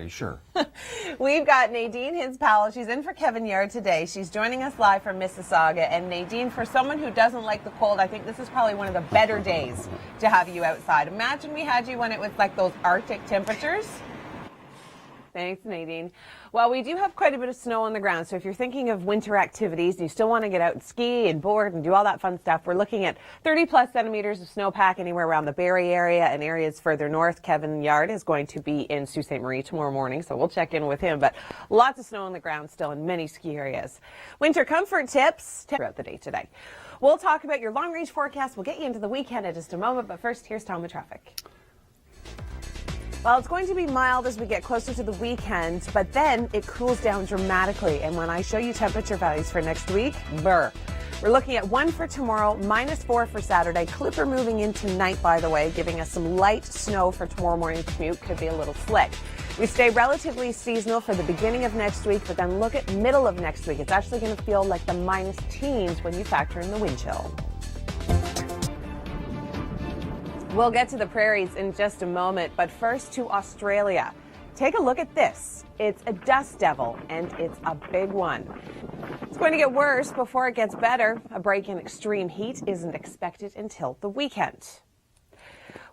Sure. We've got Nadine, his pal. She's in for Kevin Yard today. She's joining us live from Mississauga. And Nadine, for someone who doesn't like the cold, I think this is probably one of the better days to have you outside. Imagine we had you when it was like those Arctic temperatures. Thanks, Nadine. Well, we do have quite a bit of snow on the ground, so if you're thinking of winter activities and you still want to get out and ski and board and do all that fun stuff, we're looking at 30-plus centimeters of snowpack anywhere around the Barrie area and areas further north. Kevin Yard is going to be in Sault Ste. Marie tomorrow morning, so we'll check in with him, but lots of snow on the ground still in many ski areas. Winter comfort tips throughout the day today. We'll talk about your long-range forecast. We'll get you into the weekend in just a moment, but first, here's Tom with traffic. Well, it's going to be mild as we get closer to the weekend, but then it cools down dramatically. And when I show you temperature values for next week, We're looking at 1 for tomorrow, -4 for Saturday. Clipper moving in tonight, by the way, giving us some light snow for tomorrow morning's commute. Could be a little slick. We stay relatively seasonal for the beginning of next week, but then look at middle of next week. It's actually going to feel like the minus teens when you factor in the wind chill. We'll get to the prairies in just a moment, but first to Australia. Take a look at this. It's a dust devil, and it's a big one. It's going to get worse before it gets better. A break in extreme heat isn't expected until the weekend.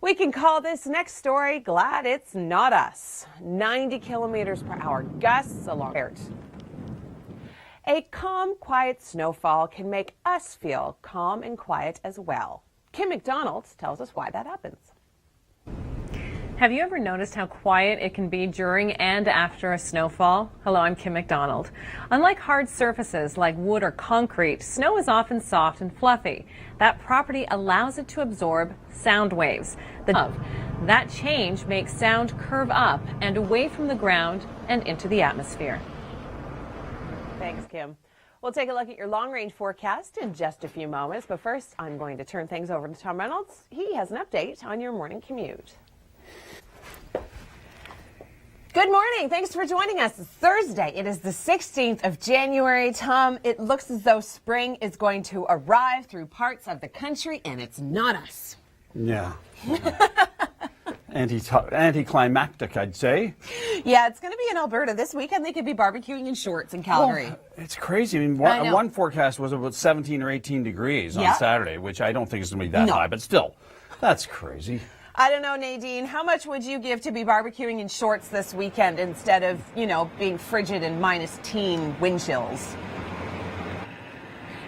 We can call this next story, glad it's not us. 90 kilometers per hour gusts along the coast. A calm, quiet snowfall can make us feel calm and quiet as well. Kim McDonald tells us why that happens. Have you ever noticed how quiet it can be during and after a snowfall? Hello, I'm Kim McDonald. Unlike hard surfaces like wood or concrete, snow is often soft and fluffy. That property allows it to absorb sound waves. That change makes sound curve up and away from the ground and into the atmosphere. Thanks, Kim. We'll take a look at your long-range forecast in just a few moments, but first I'm going to turn things over to Tom Reynolds. He has an update on your morning commute. Good morning. Thanks for joining us. It's Thursday. It is the 16th of January. Tom, it looks as though spring is going to arrive through parts of the country, and it's not us. Yeah. Anticlimactic, I'd say. Yeah, it's going to be in Alberta this weekend. They could be barbecuing in shorts in Calgary. Oh, it's crazy. I mean, one forecast was about 17 or 18 degrees on Saturday, which I don't think is going to be that high, but still, that's crazy. I don't know, Nadine. How much would you give to be barbecuing in shorts this weekend instead of, being frigid and -teen wind chills?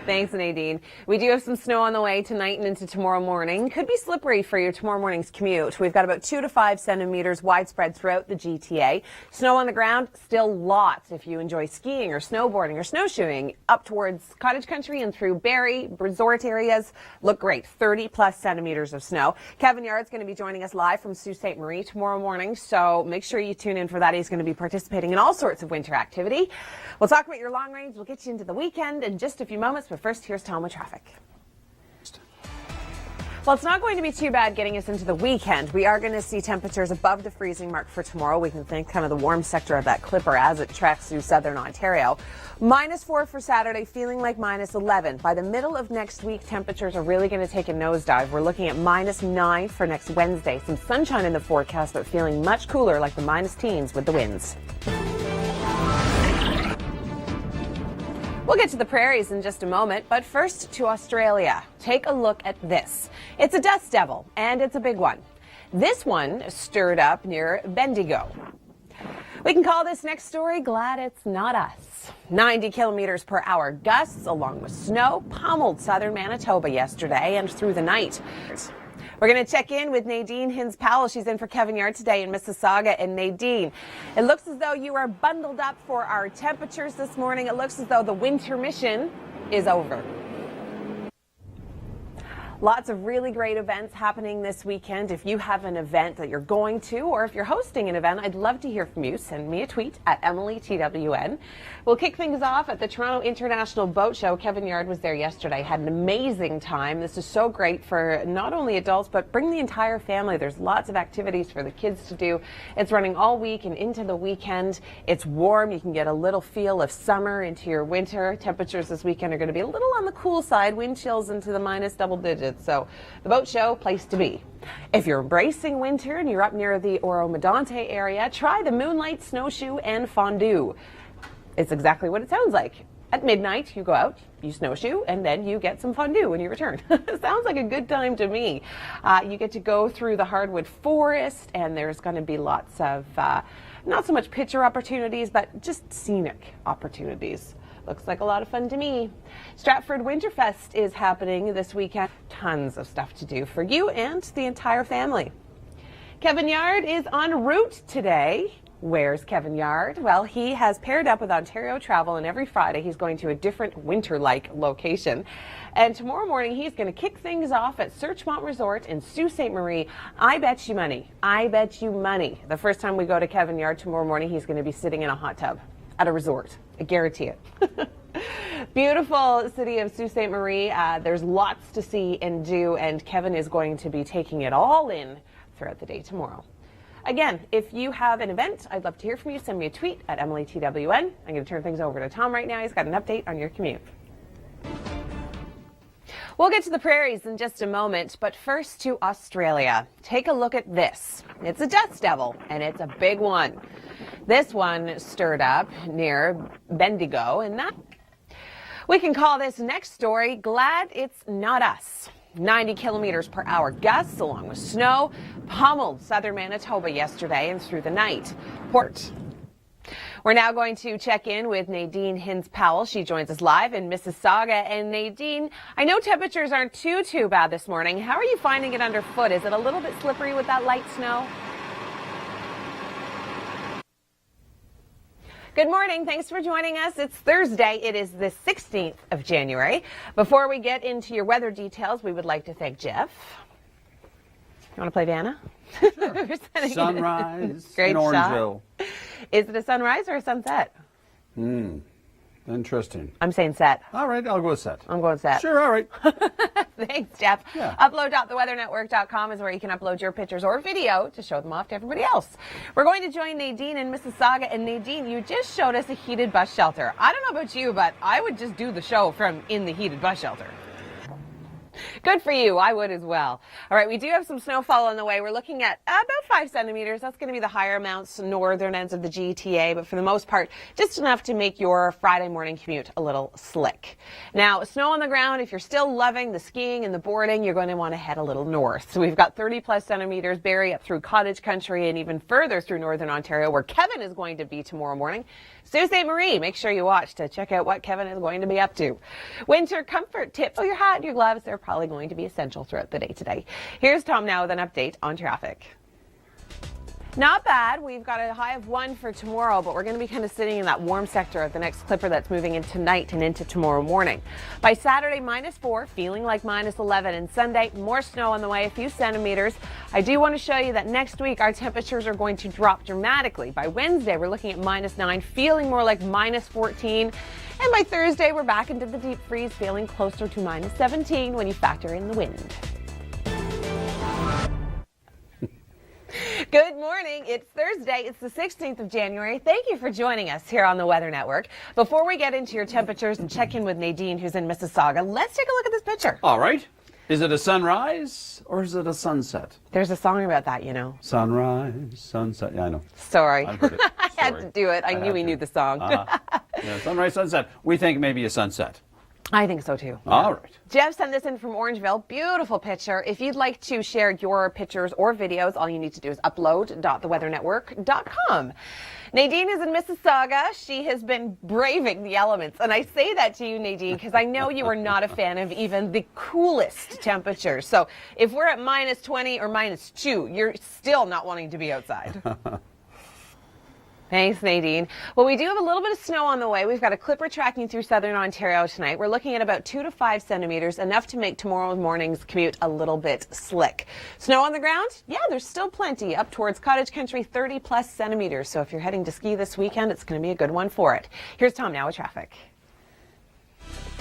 Thanks, Nadine. We do have some snow on the way tonight and into tomorrow morning. Could be slippery for your tomorrow morning's commute. We've got about 2 to 5 centimeters widespread throughout the GTA. Snow on the ground, still lots if you enjoy skiing or snowboarding or snowshoeing up towards cottage country and through Barrie, resort areas. Look great. 30-plus centimeters of snow. Kevin Yard's going to be joining us live from Sault Ste. Marie tomorrow morning, so make sure you tune in for that. He's going to be participating in all sorts of winter activity. We'll talk about your long range. We'll get you into the weekend in just a few moments, but first, here's Tom with traffic. Well, it's not going to be too bad getting us into the weekend. We are going to see temperatures above the freezing mark for tomorrow. We can think kind of the warm sector of that Clipper as it treks through southern Ontario. -4 for Saturday, feeling like -11. By the middle of next week, temperatures are really going to take a nosedive. We're looking at -9 for next Wednesday. Some sunshine in the forecast, but feeling much cooler like the -teens with the winds. We'll get to the prairies in just a moment, but first to Australia. Take a look at this. It's a dust devil, and it's a big one. This one stirred up near Bendigo. We can call this next story, glad it's not us. 90 kilometers per hour gusts along with snow pummeled southern Manitoba yesterday and through the night. We're going to check in with Nadine Hins-Powell. She's in for Kevin Yard today in Mississauga. And Nadine, it looks as though you are bundled up for our temperatures this morning. It looks as though the winter mission is over. Lots of really great events happening this weekend. If you have an event that you're going to, or if you're hosting an event, I'd love to hear from you. Send me a tweet at EmilyTWN. We'll kick things off at the Toronto International Boat Show. Kevin Yard was there yesterday, had an amazing time. This is so great for not only adults, but bring the entire family. There's lots of activities for the kids to do. It's running all week and into the weekend. It's warm. You can get a little feel of summer into your winter. Temperatures this weekend are going to be a little on the cool side. Wind chills into the minus double digits. limited. So the boat show, place to be. If you're embracing winter and you're up near the Oro-Medonte area, try the Moonlight Snowshoe and Fondue. It's exactly what it sounds like. At midnight, you go out, you snowshoe, and then you get some fondue when you return. Sounds like a good time to me. You get to go through the hardwood forest, and there's going to be lots of, not so much picture opportunities, but just scenic opportunities. Looks like a lot of fun to me. Stratford Winterfest is happening this weekend. Tons of stuff to do for you and the entire family. Kevin Yard is en route today. Where's Kevin Yard? Well, he has paired up with Ontario Travel, and every Friday he's going to a different winter-like location. And tomorrow morning he's going to kick things off at Searchmont Resort in Sault Ste. Marie. I bet you money. I bet you money. The first time we go to Kevin Yard tomorrow morning, he's going to be sitting in a hot tub at a resort. I guarantee it. Beautiful city of Sault Ste. Marie. There's lots to see and do, and Kevin is going to be taking it all in throughout the day tomorrow. Again, if you have an event, I'd love to hear from you. Send me a tweet at EmilyTWN. I'm going to turn things over to Tom right now. He's got an update on your commute. We'll get to the prairies in just a moment, but first to Australia. Take a look at this. It's a dust devil, and it's a big one. This one stirred up near Bendigo, and that we can call this next story, Glad It's Not Us. 90 kilometers per hour gusts along with snow pummeled southern Manitoba yesterday and through the night. Port. We're now going to check in with Nadine Hins-Powell. She joins us live in Mississauga. And Nadine, I know temperatures aren't too bad this morning. How are you finding it underfoot? Is it a little bit slippery with that light snow? Good morning. Thanks for joining us. It's Thursday. It is the 16th of January. Before we get into your weather details, we would like to thank Jeff. You want to play Vanna? Sure. Sunrise Great in Orangeville. Shot. Is it a sunrise or a sunset? Interesting. I'm saying set. All right, I'll go with set. I'm going set. Sure, all right. Thanks, Jeff. Yeah. Upload.theweathernetwork.com is where you can upload your pictures or video to show them off to everybody else. We're going to join Nadine in Mississauga. And Nadine, you just showed us a heated bus shelter. I don't know about you, but I would just do the show from in the heated bus shelter. Good for you. I would as well. All right, we do have some snowfall on the way. We're looking at about 5 centimeters. That's going to be the higher amounts, northern ends of the GTA, but for the most part, just enough to make your Friday morning commute a little slick. Now, snow on the ground, if you're still loving the skiing and the boarding, you're going to want to head a little north. So we've got 30 plus centimeters, Barrie up through Cottage Country and even further through northern Ontario, where Kevin is going to be tomorrow morning. Sault Ste. Marie, make sure you watch to check out what Kevin is going to be up to. Winter comfort tips. Oh, your hat and your gloves, they're probably going to be essential throughout the day today. Here's Tom now with an update on traffic. Not bad. We've got a high of 1 for tomorrow, but we're going to be kind of sitting in that warm sector of the next clipper that's moving in tonight and into tomorrow morning. By Saturday, -4, feeling like -11, and Sunday, more snow on the way, a few centimeters. I do want to show you that next week our temperatures are going to drop dramatically. By Wednesday, we're looking at -9, feeling more like -14. And by Thursday, we're back into the deep freeze, feeling closer to -17 when you factor in the wind. Good morning. It's Thursday. It's the 16th of January. Thank you for joining us here on the Weather Network. Before we get into your temperatures and check in with Nadine, who's in Mississauga, let's take a look at this picture. All right. Is it a sunrise or is it a sunset? There's a song about that, you know. Sunrise, sunset. Yeah, I know. Sorry. I've heard it. I had to do it. I knew we knew the song. Yeah, sunrise, sunset. We think maybe a sunset. I think so too. All right. Jeff sent this in from Orangeville. Beautiful picture. If you'd like to share your pictures or videos, all you need to do is upload.theweathernetwork.com. Nadine is in Mississauga. She has been braving the elements. And I say that to you, Nadine, because I know you are not a fan of even the coolest temperatures. So if we're at -20 or -2, you're still not wanting to be outside. Thanks, Nadine. Well, we do have a little bit of snow on the way. We've got a clipper tracking through southern Ontario tonight. We're looking at about 2 to 5 centimeters, enough to make tomorrow morning's commute a little bit slick. Snow on the ground? Yeah, there's still plenty. Up towards Cottage Country, 30 plus centimeters. So if you're heading to ski this weekend, it's going to be a good one for it. Here's Tom now with traffic.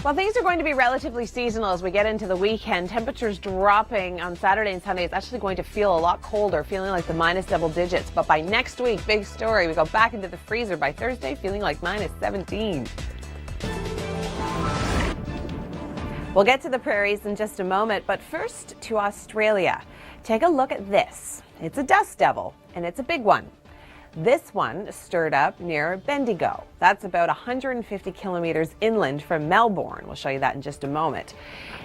Well, things are going to be relatively seasonal as we get into the weekend. Temperatures dropping on Saturday and Sunday. It's actually going to feel a lot colder, feeling like the minus double digits. But by next week, big story, we go back into the freezer by Thursday, feeling like -17. We'll get to the prairies in just a moment, but first to Australia. Take a look at this. It's a dust devil, and it's a big one. This one stirred up near Bendigo. That's about 150 kilometers inland from Melbourne. We'll show you that in just a moment.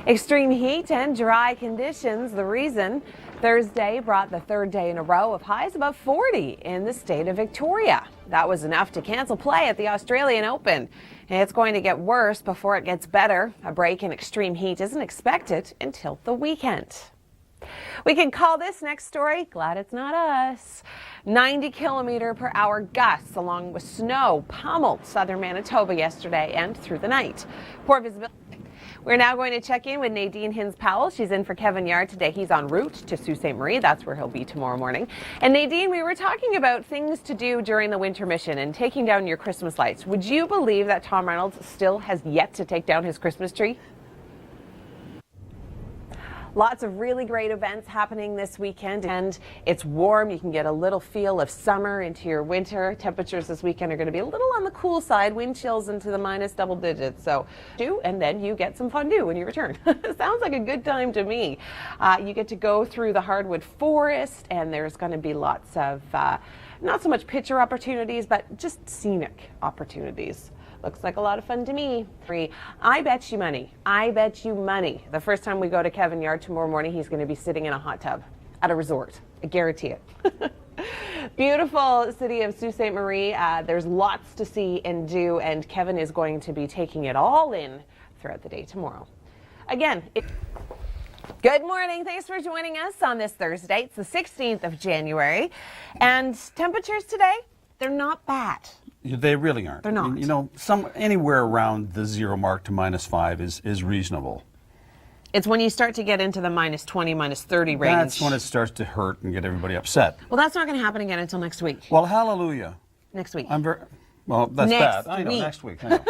Extreme heat and dry conditions, the reason. Thursday brought the third day in a row of highs above 40 in the state of Victoria. That was enough to cancel play at the Australian Open. And it's going to get worse before it gets better. A break in extreme heat isn't expected until the weekend. We can call this next story, glad it's not us. 90-kilometer-per-hour gusts along with snow pummeled southern Manitoba yesterday and through the night. Poor visibility. We're now going to check in with Nadine Hins-Powell. She's in for Kevin Yard today. He's en route to Sault Ste. Marie. That's where he'll be tomorrow morning. And Nadine, we were talking about things to do during the winter mission and taking down your Christmas lights. Would you believe that Tom Reynolds still has yet to take down his Christmas tree? Lots of really great events happening this weekend, and it's warm. You can get a little feel of summer into your winter. Temperatures this weekend are going to be a little on the cool side, wind chills into the minus double digits. So do, and then you get some fondue when you return. Sounds like a good time to me. You get to go through the hardwood forest, and there's going to be lots of not so much picture opportunities, but just scenic opportunities. Looks like a lot of fun to me. I bet you money. I bet you money. The first time we go to Kevin Yard tomorrow morning, he's going to be sitting in a hot tub at a resort. I guarantee it. Beautiful city of Sault Ste. Marie. There's lots to see and do, and Kevin is going to be taking it all in throughout the day tomorrow. Again, good morning. Thanks for joining us on this Thursday. It's the 16th of January, and temperatures today, they're not bad. They really aren't. They're not. You know, anywhere around the 0 mark to -5 is reasonable. It's when you start to get into the minus 20, minus 30 range. That's when it starts to hurt and get everybody upset. Well, that's not going to happen again until next week. Well, hallelujah. Next week. Well, that's next bad. I know, week. next week. I know.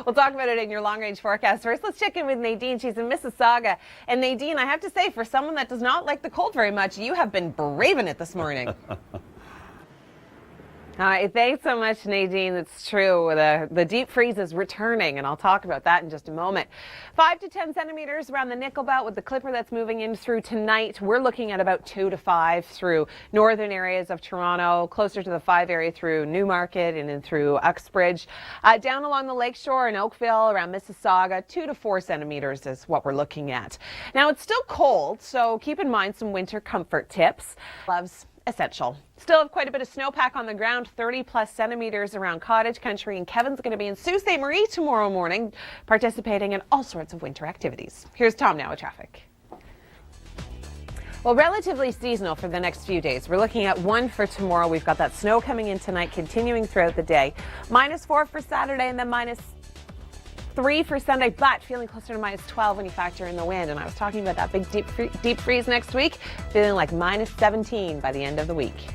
We'll talk about it in your long-range forecast. First, let's check in with Nadine. She's in Mississauga. And Nadine, I have to say, for someone that does not like the cold very much, you have been braving it this morning. All right, thanks so much, Nadine. It's true. The deep freeze is returning, and I'll talk about that in just a moment. 5 to 10 centimeters around the nickel belt with the clipper that's moving in through tonight. We're looking at about 2 to 5 through northern areas of Toronto, closer to the 5 area through Newmarket and then through Uxbridge. Down along the lakeshore in Oakville, around Mississauga, 2 to 4 centimeters is what we're looking at. Now, it's still cold, so keep in mind some winter comfort tips. Gloves essential. Still have quite a bit of snowpack on the ground, 30 plus centimeters around Cottage Country, and Kevin's going to be in Sault Ste. Marie tomorrow morning, participating in all sorts of winter activities. Here's Tom now with traffic. Well, relatively seasonal for the next few days. We're looking at 1 for tomorrow. We've got that snow coming in tonight, continuing throughout the day. -4 for Saturday, and then -3 for Sunday, but feeling closer to -12 when you factor in the wind. And I was talking about that big deep freeze next week, feeling like -17 by the end of the week.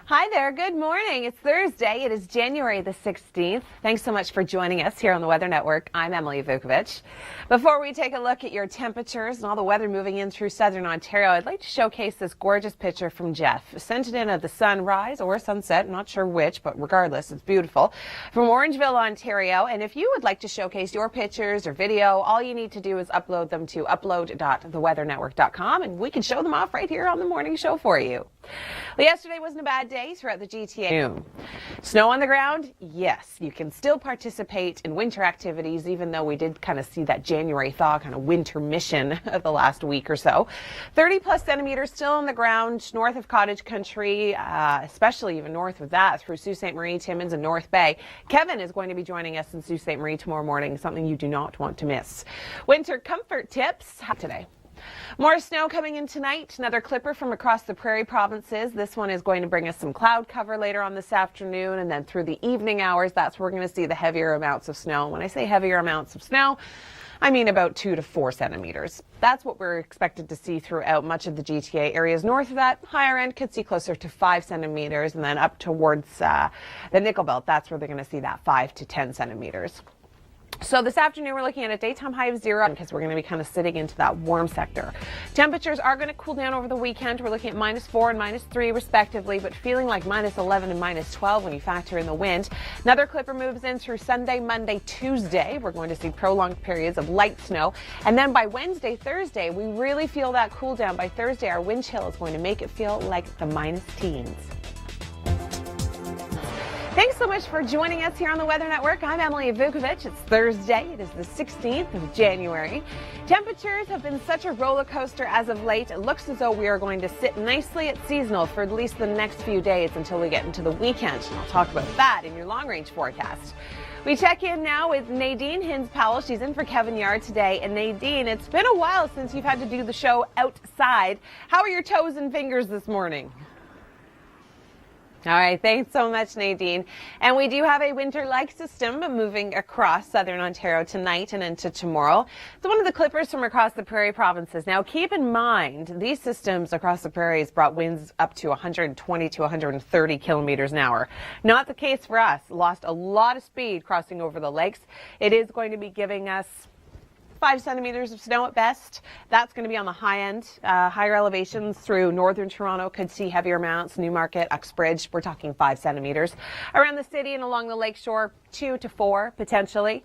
Hi there, good morning. It's Thursday. It is January the 16th. Thanks so much for joining us here on the Weather Network. I'm Emily Vukovic. Before we take a look at your temperatures and all the weather moving in through southern Ontario, I'd like to showcase this gorgeous picture from Jeff. Sent it in at the sunrise or sunset, not sure which, but regardless, it's beautiful. From Orangeville, Ontario. And if you would like to showcase your pictures or video, all you need to do is upload them to upload.theweathernetwork.com, and we can show them off right here on the morning show for you. Well, yesterday wasn't a bad day throughout the GTA. Snow on the ground? Yes, you can still participate in winter activities, even though we did kind of see that January thaw kind of winter mission of the last week or so. 30 plus centimeters still on the ground north of Cottage Country, especially even north of that through Sault Ste. Marie, Timmins, and North Bay. Kevin is going to be joining us in Sault Ste. Marie tomorrow morning, something you do not want to miss. Winter comfort tips today. More snow coming in tonight. Another clipper from across the prairie provinces. This one is going to bring us some cloud cover later on this afternoon, and then through the evening hours, that's where we're going to see the heavier amounts of snow. When I say heavier amounts of snow, I mean about 2 to 4 centimeters. That's what we're expected to see throughout much of the GTA areas. North of that, higher end could see closer to 5 centimeters, and then up towards the nickel belt, that's where they're going to see that 5 to 10 centimeters. So this afternoon, we're looking at a daytime high of 0 because we're going to be kind of sitting into that warm sector. Temperatures are going to cool down over the weekend. We're looking at -4 and -3 respectively, but feeling like -11 and -12 when you factor in the wind. Another clipper moves in through Sunday, Monday, Tuesday. We're going to see prolonged periods of light snow. And then by Wednesday, Thursday, we really feel that cool down. By Thursday, our wind chill is going to make it feel like the minus teens. Thanks so much for joining us here on the Weather Network. I'm Emily Vukovic. It's Thursday. It is the 16th of January. Temperatures have been such a roller coaster as of late. It looks as though we are going to sit nicely at seasonal for at least the next few days until we get into the weekend. And I'll talk about that in your long-range forecast. We check in now with Nadine Hins-Powell. She's in for Kevin Yard today. And Nadine, it's been a while since you've had to do the show outside. How are your toes and fingers this morning? All right, thanks so much, Nadine. And we do have a winter-like system moving across southern Ontario tonight and into tomorrow. It's one of the clippers from across the prairie provinces. Now, keep in mind, these systems across the prairies brought winds up to 120 to 130 kilometers an hour. Not the case for us. Lost a lot of speed crossing over the lakes. It is going to be giving us 5 centimeters of snow at best. That's going to be on the high end. Higher elevations through northern Toronto could see heavier amounts. Newmarket, Uxbridge, we're talking 5 centimeters. Around the city and along the lakeshore, 2 to 4 potentially.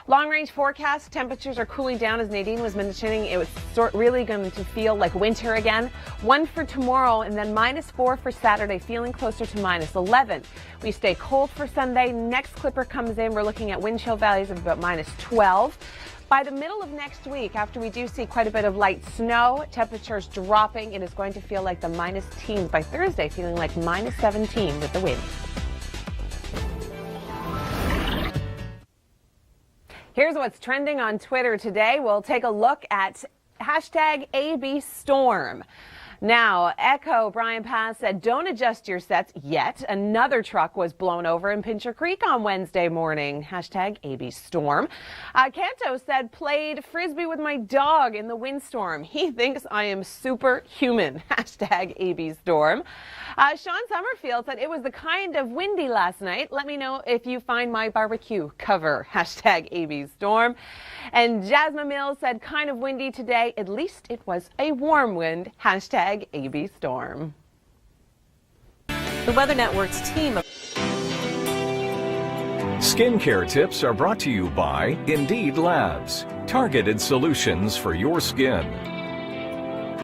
Long range forecast, temperatures are cooling down as Nadine was mentioning. It was really going to feel like winter again. 1 for tomorrow and then -4 for Saturday, feeling closer to -11. We stay cold for Sunday. Next clipper comes in. We're looking at wind chill values of about -12. By the middle of next week, after we do see quite a bit of light snow, temperatures dropping, it is going to feel like the minus teens. By Thursday, feeling like -17 with the wind. Here's what's trending on Twitter today. We'll take a look at #ABStorm. Now, Echo Brian Pass said, don't adjust your sets yet. Another truck was blown over in Pincher Creek on Wednesday morning. #ABStorm. Canto said, played Frisbee with my dog in the windstorm. He thinks I am superhuman. #ABStorm. Sean Summerfield said, it was the kind of windy last night. Let me know if you find my barbecue cover. #ABStorm. And Jasmine Mills said, kind of windy today. At least it was a warm wind. #ABStorm. The Weather Network's team of Skincare tips are brought to you by Indeed Labs, targeted solutions for your skin.